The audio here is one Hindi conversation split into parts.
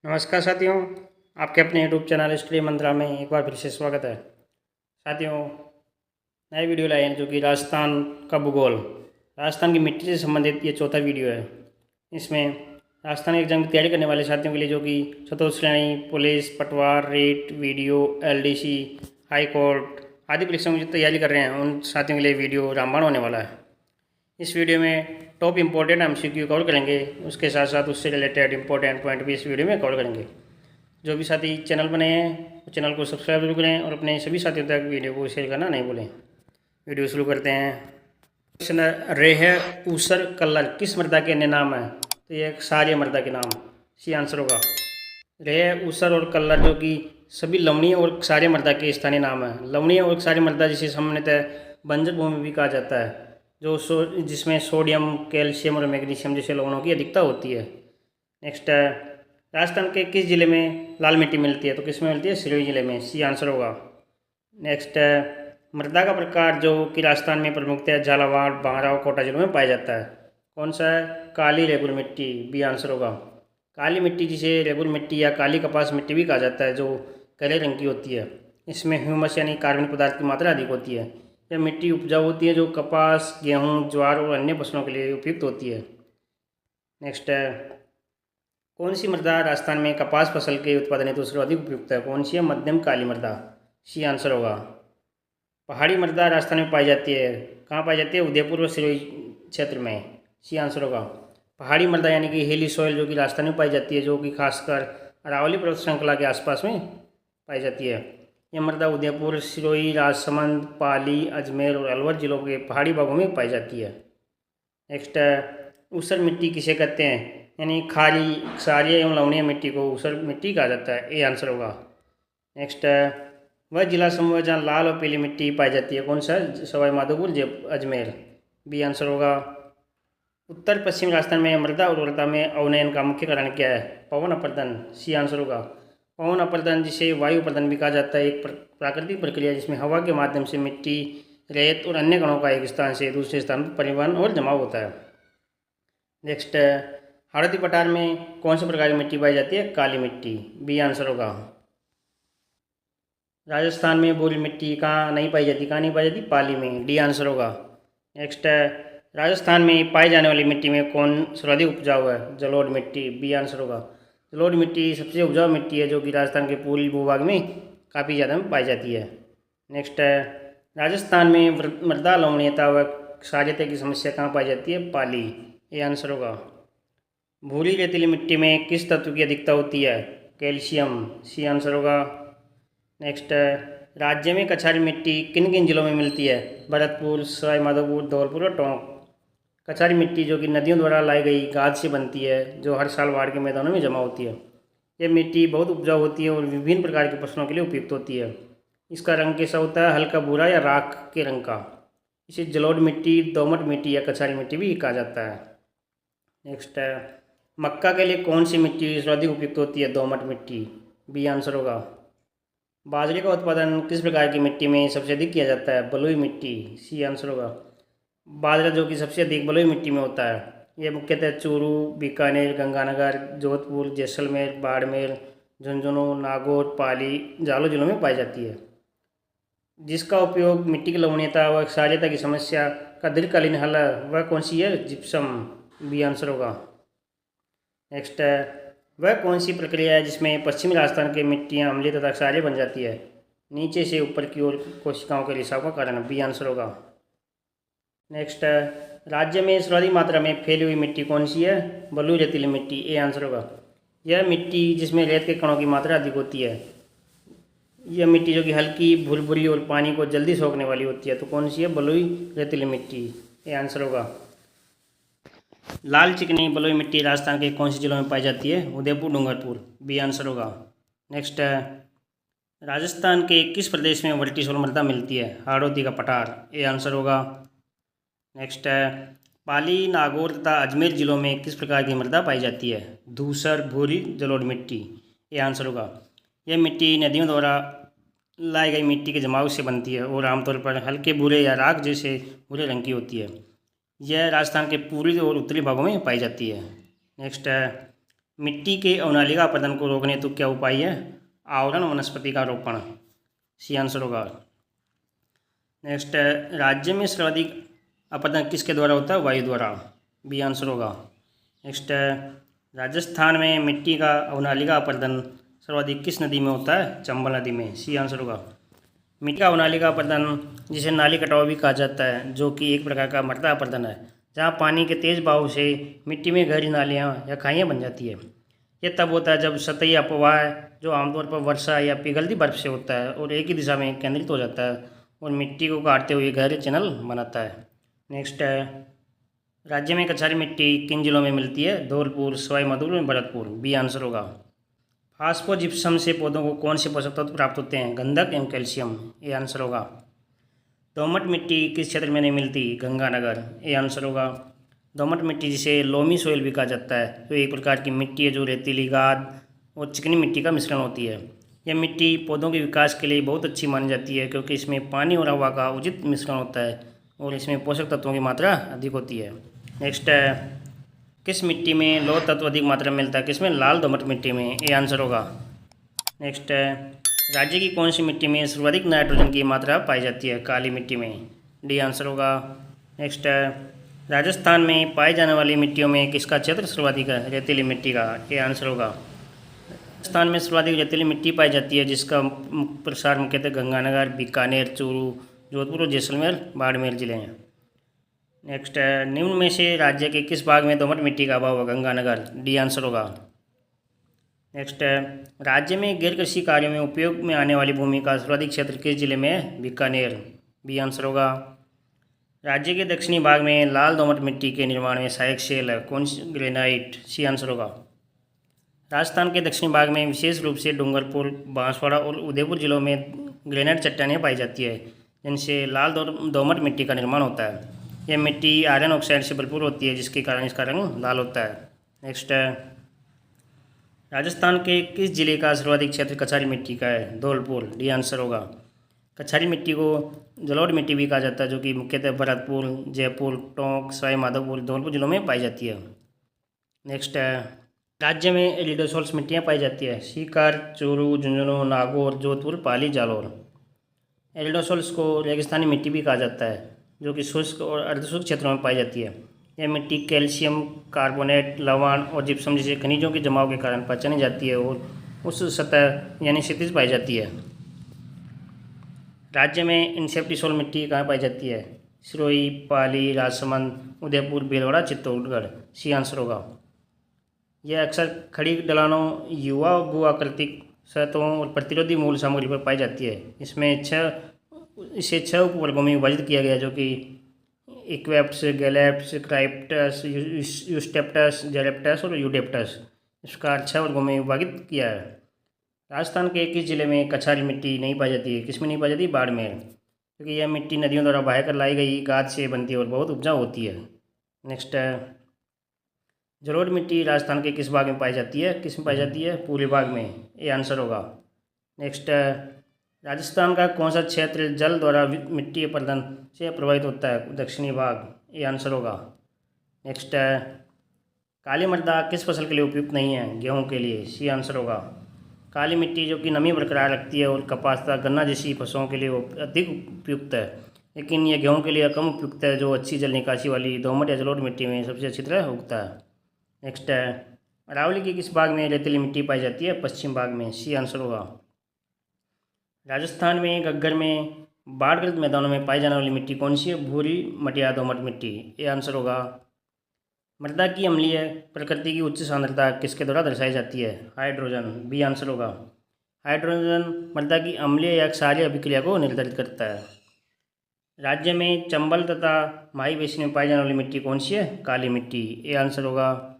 नमस्कार साथियों, आपके अपने यूट्यूब चैनल स्टडी मंत्रा में एक बार फिर से स्वागत है। साथियों, नए वीडियो लाए हैं जो कि राजस्थान का भूगोल, राजस्थान की मिट्टी से संबंधित ये चौथा वीडियो है। इसमें राजस्थान एग्जाम की तैयारी करने वाले साथियों के लिए जो कि चतुर्थ श्रेणी, पुलिस, पटवार, rate, video, LDC, high court आदि परीक्षाओं की जो तैयारी कर रहे हैं उन साथियों के लिए वीडियो रामबाण होने वाला है। इस वीडियो में टॉप इम्पोर्टेंट MCQ कवर करेंगे, उसके साथ साथ उससे रिलेटेड इंपॉर्टेंट पॉइंट भी इस वीडियो में कवर करेंगे। जो भी साथी चैनल बने हैं वो चैनल को सब्सक्राइब जरूर करें और अपने सभी साथियों तक वीडियो को शेयर करना नहीं भूलें। वीडियो शुरू करते हैं। क्वेश्चन रेह, ऊसर, कल्लर किस मृदा के अन्य नाम है? तो ये क्षारीय मृदा के नाम सी आंसर होगा। रेह, ऊसर और कल्लर जो कि सभी लवणीय और क्षारीय मृदा के स्थानीय नाम है। लवणीय और क्षारीय मृदा जिसे सामान्यतः बंजर भूमि भी कहा जाता है, जो जिसमें सोडियम, कैल्शियम और मैग्नीशियम जैसे लवणों की अधिकता होती है। नेक्स्ट है, राजस्थान के किस जिले में लाल मिट्टी मिलती है? तो किस में मिलती है? सिरोही जिले में, सी आंसर होगा। नेक्स्ट है, मृदा का प्रकार जो कि राजस्थान में प्रमुखतः झालावाड़, बांगरा और कोटा जिलों में पाया जाता है, कौन सा है? काली रेगुल मिट्टी, बी आंसर होगा। काली मिट्टी जिसे रेगुल मिट्टी या काली कपास मिट्टी भी कहा जाता है, जो काले रंग की होती है। इसमें ह्यूमस यानी कार्बनिक पदार्थ की मात्रा अधिक होती है। यह मिट्टी उपजाऊ होती है, जो कपास, गेहूँ, ज्वार और अन्य फसलों के लिए उपयुक्त होती है। नेक्स्ट है, कौन सी मृदा राजस्थान में कपास फसल के उत्पादन हेतु सर्वाधिक उपयुक्त है? कौन सी है? मध्यम काली मृदा, सी आंसर होगा। पहाड़ी मृदा राजस्थान में पाई जाती है, कहाँ पाई जाती है? उदयपुर व सिरोही क्षेत्र में, सी आंसर होगा। पहाड़ी मृदा यानी कि हिली सॉइल जो कि राजस्थान में पाई जाती है, जो कि खासकर अरावली पर्वत श्रृंखला के आसपास में पाई जाती है। यह मृदा उदयपुर, सिरोही, राजसमंद, पाली, अजमेर और अलवर जिलों के पहाड़ी भागों में पाई जाती है। नेक्स्ट है, ऊसर मिट्टी किसे कहते हैं? यानी खारी, क्षारीय एवं लवणीय मिट्टी को ऊसर मिट्टी कहा जाता है, ए आंसर होगा। नेक्स्ट है, वह जिला समूह है जहाँ लाल और पीली मिट्टी पाई जाती है, कौन सा? सवाई माधोपुर, अजमेर, बी आंसर होगा। उत्तर पश्चिम राजस्थान में मृदा उर्वरता में अवनयन का मुख्य कारण क्या है? पवन अपर्दन, सी आंसर होगा। पवन अपर्दन जिसे वायु अपर्दन भी कहा जाता है, एक प्राकृतिक प्रक्रिया जिसमें हवा के माध्यम से मिट्टी, रेत और अन्य कणों का एक स्थान से दूसरे स्थान पर परिवहन और जमाव होता है। नेक्स्ट है, हरदी पठार में कौन से प्रकार की मिट्टी पाई जाती है? काली मिट्टी, बी आंसर होगा। राजस्थान में बोरी मिट्टी कहाँ नहीं पाई जाती? कहाँ नहीं पाई जाती? पाली में, डी आंसर होगा। नेक्स्ट है, राजस्थान में पाई जाने वाली मिट्टी में कौन सर्वाधिक उपजाऊ है? जलोढ़ मिट्टी, बी आंसर होगा। जलोढ़ मिट्टी सबसे उपजाऊ मिट्टी है, जो कि राजस्थान के पूर्वी भूभाग में काफ़ी ज़्यादा पाई जाती है। नेक्स्ट है, राजस्थान में मृदा लवणीयता व क्षारीयता की समस्या कहाँ पाई जाती है? पाली, ये आंसर होगा। भूरी रेतीली मिट्टी में किस तत्व की अधिकता होती है? कैल्शियम, सी आंसर होगा। नेक्स्ट है, राज्य में कछारी मिट्टी किन किन जिलों में मिलती है? भरतपुर, सवाई माधोपुर, धौलपुर और टोंक। कछारी मिट्टी जो कि नदियों द्वारा लाई गई गाद से बनती है, जो हर साल बाढ़ के मैदानों में जमा होती है। यह मिट्टी बहुत उपजाऊ होती है और विभिन्न प्रकार की फसलों के लिए उपयुक्त होती है। इसका रंग कैसा होता है? हल्का भूरा या राख के रंग का। इसे जलोढ़ मिट्टी, दोमट मिट्टी या कछारी मिट्टी भी कहा जाता है। नेक्स्ट है, मक्का के लिए कौन सी मिट्टी सर्वाधिक उपयुक्त होती है? दोमट मिट्टी, बी आंसर होगा। बाजरे का उत्पादन किस प्रकार की मिट्टी में सबसे अधिक किया जाता है? बलुई मिट्टी, सी आंसर होगा। बाजरा जो कि सबसे अधिक बलुई मिट्टी में होता है, यह मुख्यतः चूरू, बीकानेर, गंगानगर, जोधपुर, जैसलमेर, बाड़मेर, झुंझुनू, नागौर, पाली, जालौर जिलों में पाई जाती है। जिसका उपयोग मिट्टी की लवणीयता व क्षारीयता की समस्या का दीर्घकालीन हल है, वह कौन सी है? जिप्सम, बी आंसर होगा। नेक्स्ट है, वह कौन सी प्रक्रिया है जिसमें पश्चिमी राजस्थान की मिट्टियाँ अम्लीय तथा क्षारीय बन जाती है? नीचे से ऊपर की ओर कोशिकाओं के रिसाव का कारण, बी आंसर होगा। नेक्स्ट है, राज्य में सर्वाधिक मात्रा में फैली हुई मिट्टी कौन सी है? बलुई रेतीली मिट्टी, ए आंसर होगा। यह मिट्टी जिसमें रेत के कणों की मात्रा अधिक होती है, यह मिट्टी जो कि हल्की, भुरभुरी और पानी को जल्दी सोखने वाली होती है, तो कौन सी है? बलुई रेतीली मिट्टी, ये आंसर होगा। लाल चिकनी बलुई मिट्टी राजस्थान के कौन से जिलों में पाई जाती है? उदयपुर, डूंगरपुर, बी आंसर होगा। नेक्स्ट है, राजस्थान के किस प्रदेश में वर्टिसोल मृदा मिलती है? हाड़ौती का पठार, ए आंसर होगा। नेक्स्ट है, पाली, नागौर तथा अजमेर जिलों में किस प्रकार की मृदा पाई जाती है? धूसर, भूरी, जलोढ़ मिट्टी, ये आंसर होगा। यह मिट्टी नदियों द्वारा लाई गई मिट्टी के जमाव से बनती है और आमतौर पर हल्के भूरे या राख जैसे भूरे रंग की होती है। यह राजस्थान के पूर्वी और उत्तरी भागों में पाई जाती है। नेक्स्ट है, मिट्टी के अवनालिका अपरदन को रोकने तो क्या उपाय है? आवरण वनस्पति का रोपण, सी आंसर होगा। नेक्स्ट है, राज्य में सर्वाधिक अपरदन किसके द्वारा होता है? वायु द्वारा, बी आंसर होगा। नेक्स्ट है, राजस्थान में मिट्टी का अवनालिका अपरदन सर्वाधिक किस नदी में होता है? चंबल नदी में, सी आंसर होगा। मिट्टी का अवनालिका अपरदन जिसे नाली कटाव भी कहा जाता है, जो कि एक प्रकार का मृदा अपरदन है, जहाँ पानी के तेज बहाव से मिट्टी में गहरी नालियाँ या खाइयाँ बन जाती है। यह तब होता है जब सतही अपवाह, जो आमतौर पर वर्षा या पिघलती बर्फ से होता है और एक ही दिशा में केंद्रित हो जाता है और मिट्टी को काटते हुए गहरे चैनल बनाता है। नेक्स्ट है, राज्य में कछारी मिट्टी किन जिलों में मिलती है? धौलपुर, सवाई माधोपुर, भरतपुर, बी आंसर होगा। फास्फोजिप्सम से पौधों को कौन से पोषक तत्व प्राप्त होते हैं? गंधक एवं कैल्शियम, ए आंसर होगा। दोमट मिट्टी किस क्षेत्र में नहीं मिलती? गंगानगर, ए आंसर होगा। दोमट मिट्टी जिसे लोमी सोइल भी कहा जाता है, तो एक प्रकार की मिट्टी है जो रेतीली गाद और चिकनी मिट्टी का मिश्रण होती है। यह मिट्टी पौधों के विकास के लिए बहुत अच्छी मानी जाती है, क्योंकि इसमें पानी और हवा का उचित मिश्रण होता है और इसमें पोषक तत्वों की मात्रा अधिक होती है। नेक्स्ट है, किस मिट्टी में लौह तत्व अधिक मात्रा में मिलता है? किसमें? लाल दोमट मिट्टी में, ए आंसर होगा। नेक्स्ट है, राज्य की कौन सी मिट्टी में सर्वाधिक नाइट्रोजन की मात्रा पाई जाती है? काली मिट्टी में, डी आंसर होगा। नेक्स्ट है, राजस्थान में पाई जाने वाली मिट्टियों में किसका क्षेत्र सर्वाधिक है? रेतीली मिट्टी का, ए आंसर होगा। राजस्थान में सर्वाधिक रेतीली मिट्टी पाई जाती है, जिसका प्रसार मुख्यतः गंगानगर, बीकानेर, चूरू, जोधपुर और जैसलमेर, बाड़मेर जिले हैं। नेक्स्ट है, निम्न में से राज्य के किस भाग में दोमट मिट्टी का अभाव है? गंगानगर, डी आंसर होगा। नेक्स्ट है, राज्य में गैर कृषि कार्यों में उपयोग में आने वाली भूमि का सर्वाधिक क्षेत्र किस जिले में है? बीकानेर, बी आंसर होगा। राज्य के दक्षिणी भाग में लाल दोमट मिट्टी के निर्माण में सहायक शैल है, कौन सी? ग्रेनाइट, सी आंसर होगा। राजस्थान के दक्षिणी भाग में विशेष रूप से डूंगरपुर, बांसवाड़ा और उदयपुर जिलों में ग्रेनाइट चट्टानें पाई जाती है, जिनसे लाल दोमट मिट्टी का निर्माण होता है। यह मिट्टी आयरन ऑक्साइड से भरपूर होती है, जिसके कारण इसका रंग लाल होता है। नेक्स्ट है, राजस्थान के किस जिले का सर्वाधिक क्षेत्र कछारी मिट्टी का है? धौलपुर, डी आंसर होगा। कछारी मिट्टी को जलोढ़ मिट्टी भी कहा जाता है, जो कि मुख्यतः भरतपुर, जयपुर, टोंक, सवाई माधोपुर, धौलपुर जिलों में पाई जाती है। नेक्स्ट है, राज्य में एरिडोसोल्स मिट्टियाँ पाई जाती है? सीकर, चूरू, झुंझुनू, नागौर, जोधपुर, पाली, जालौर। एरिडोसोल्स को रेगिस्तानी मिट्टी भी कहा जाता है, जो कि शुष्क और अर्धशुष्क क्षेत्रों में पाई जाती है। यह मिट्टी कैल्शियम कार्बोनेट, लवण और जिप्सम जैसे खनिजों के जमाव के कारण पहचानी जाती है और उस सतह यानी क्षितिज पाई जाती है। राज्य में इंसेप्टिसोल मिट्टी कहाँ पाई जाती है? सिरोही, पाली, राजसमंद, उदयपुर, भीलवाड़ा, चित्तौड़गढ़, सी आंसर होगा। यह अक्सर खड़ी ढलानों, युवा भू-आकृतिक सतहों और प्रतिरोधी मूल सामग्री पर पाई जाती है। इसे 6 उपवर्गों में विभाजित किया गया, जो कि इक्वेप्स, गैलेप्स, क्राइप्टस, यूस्टेप्टस, जेरेप्टस और यूडेप्टस, इसका 6 वर्गों में विभाजित किया है। राजस्थान के किस जिले में कछारी मिट्टी नहीं पाई जाती है? किसमें नहीं पाई जाती? बाड़मेर, क्योंकि यह मिट्टी नदियों द्वारा बहाकर लाई गई गाद से बनती है और बहुत उपजाऊ होती है। नेक्स्ट है, जलोढ़ मिट्टी राजस्थान के किस भाग में पाई जाती है? किस में पाई जाती है? पूर्वी भाग में, ये आंसर होगा। नेक्स्ट है, राजस्थान का कौन सा क्षेत्र जल द्वारा मिट्टी अपरदन से प्रभावित होता है? दक्षिणी भाग, ये आंसर होगा। नेक्स्ट है, काली मृदा किस फसल के लिए उपयुक्त नहीं है? गेहूं के लिए, सी आंसर होगा। काली मिट्टी जो कि नमी बरकरार रखती है और कपास तथा गन्ना जैसी फसलों के लिए अधिक उपयुक्त है, लेकिन यह गेहूं के लिए कम उपयुक्त है, जो अच्छी जल निकासी वाली दोमट या जलोढ़ मिट्टी में सबसे अच्छी तरह उगता है। नेक्स्ट है, अरावली के किस भाग में रेतीली मिट्टी पाई जाती है? पश्चिम भाग में, सी आंसर होगा। राजस्थान में गग्गर में बाढ़ग्रस्त मैदानों में पाई जाने वाली मिट्टी कौन सी है? भूरी मटिया दोमट मिट्टी, ये आंसर होगा। मृदा की अम्लीय प्रकृति की उच्च सांद्रता किसके द्वारा दर्शाई जाती है? हाइड्रोजन, बी आंसर होगा। हाइड्रोजन मृदा की अम्लीय या क्षारीय अभिक्रिया को निर्धारित करता है। राज्य में चंबल तथा माही बेसिन में पाई जाने वाली मिट्टी कौन सी है? काली मिट्टी, ये आंसर होगा।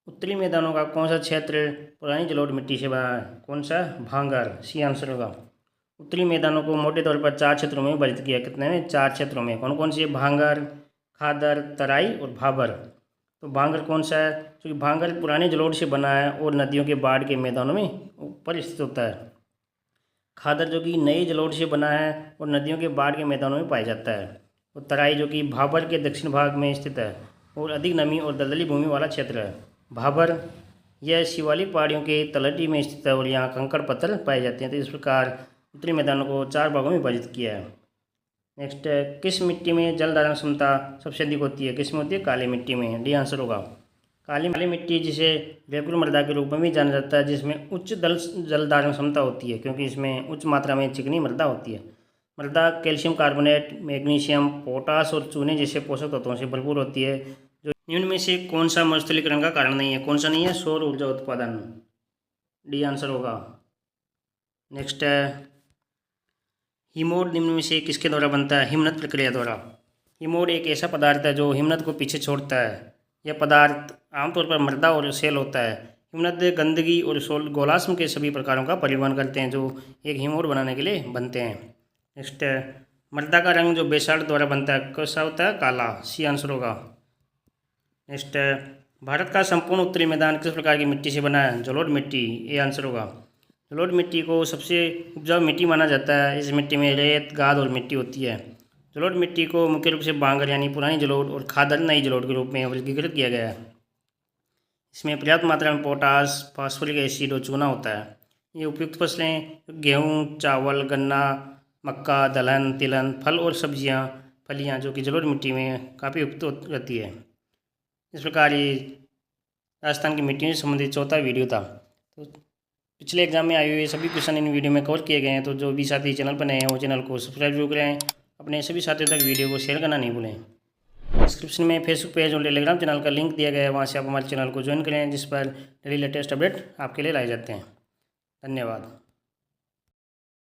उत्तरी मैदानों का कौन सा क्षेत्र पुरानी जलोढ़ मिट्टी से बना है? कौन सा? भांगर, सी आंसर होगा। उत्तरी मैदानों को मोटे तौर पर 4 क्षेत्रों में विभाजित किया। कितने में? 4 क्षेत्रों में। कौन कौन से? भांगर, खादर, तराई और भाबर। तो भांगर कौन सा है? क्योंकि भांगर पुराने जलोढ़ से बना है और नदियों के बाढ़ के मैदानों में ऊपर स्थित होता है। खादर जो कि नए जलोढ़ से बना है और नदियों के बाढ़ के मैदानों में पाया जाता है। और तराई जो कि भाबर के दक्षिण भाग में स्थित है और अधिक नमी और दलदली भूमि वाला क्षेत्र है। भाबर यह शिवालिक पहाड़ियों के तलहटी में स्थित है और यहाँ कंकड़ पत्थर पाए जाते हैं। तो इस प्रकार उत्तरी मैदानों को 4 भागों में विभाजित किया है। नेक्स्ट है, किस मिट्टी में जल धारण क्षमता सबसे अधिक होती है? किस में होती है? काली मिट्टी में। डी आंसर होगा। काली मिट्टी जिसे रेगुलर मृदा के रूप में भी जाना जाता है, जिसमें उच्च जल धारण क्षमता होती है, क्योंकि इसमें उच्च मात्रा में चिकनी मृदा होती है। मृदा कैल्शियम कार्बोनेट, मैग्नीशियम, पोटास और चूने जैसे पोषक तत्वों से भरपूर होती है। जो निम्न में से कौन सा मरुस्थलीकरण का कारण नहीं है? कौन सा नहीं है? सौर ऊर्जा उत्पादन। डी आंसर होगा। नेक्स्ट है, हिमोड निम्न में से किसके द्वारा बनता है? हिमनद प्रक्रिया द्वारा। हिमोड एक ऐसा पदार्थ है जो हिमनद को पीछे छोड़ता है। यह पदार्थ आमतौर पर मृदा और सेल होता है। हिमनद गंदगी और गोलाश्म के सभी प्रकारों का परिवहन करते हैं, जो एक हिमोड बनाने के लिए बनते हैं। नेक्स्ट है, मृदा का रंग जो बेसाल्ट द्वारा बनता है कैसा होता है? काला। सी आंसर होगा। नेक्स्ट है, भारत का संपूर्ण उत्तरी मैदान किस प्रकार की मिट्टी से बना है? जलोढ़ मिट्टी। ए आंसर होगा। जलोढ़ मिट्टी को सबसे उपजाऊ मिट्टी माना जाता है। इस मिट्टी में रेत, गाद और मिट्टी होती है। जलोढ़ मिट्टी को मुख्य रूप से बांगर यानी पुरानी जलोढ़ और खादर नई जलोढ़ के रूप में वर्गीकृत किया गया है। इसमें पर्याप्त मात्रा में पोटास, फास्फोरिक एसिड और चूना होता है। ये उपयुक्त फसलें गेहूँ, चावल, गन्ना, मक्का, दलहन, तिलहन, फल और फलियाँ जो कि जलोढ़ मिट्टी में काफ़ी उपयुक्त रहती है। इस प्रकार ये राजस्थान की मिट्टियों से संबंधित चौथा वीडियो था। तो पिछले एग्जाम में आए हुए सभी क्वेश्चन इन वीडियो में कवर किए गए हैं। तो जो भी साथी चैनल पर नए हैं वो चैनल को सब्सक्राइब जरूर करें। अपने सभी साथियों तक वीडियो को शेयर करना नहीं भूलें। डिस्क्रिप्शन में फेसबुक पेज और टेलीग्राम चैनल का लिंक दिया गया है, वहाँ से आप हमारे चैनल को ज्वाइन करें, जिस पर डेली लेटेस्ट अपडेट आपके लिए लाए जाते हैं। धन्यवाद।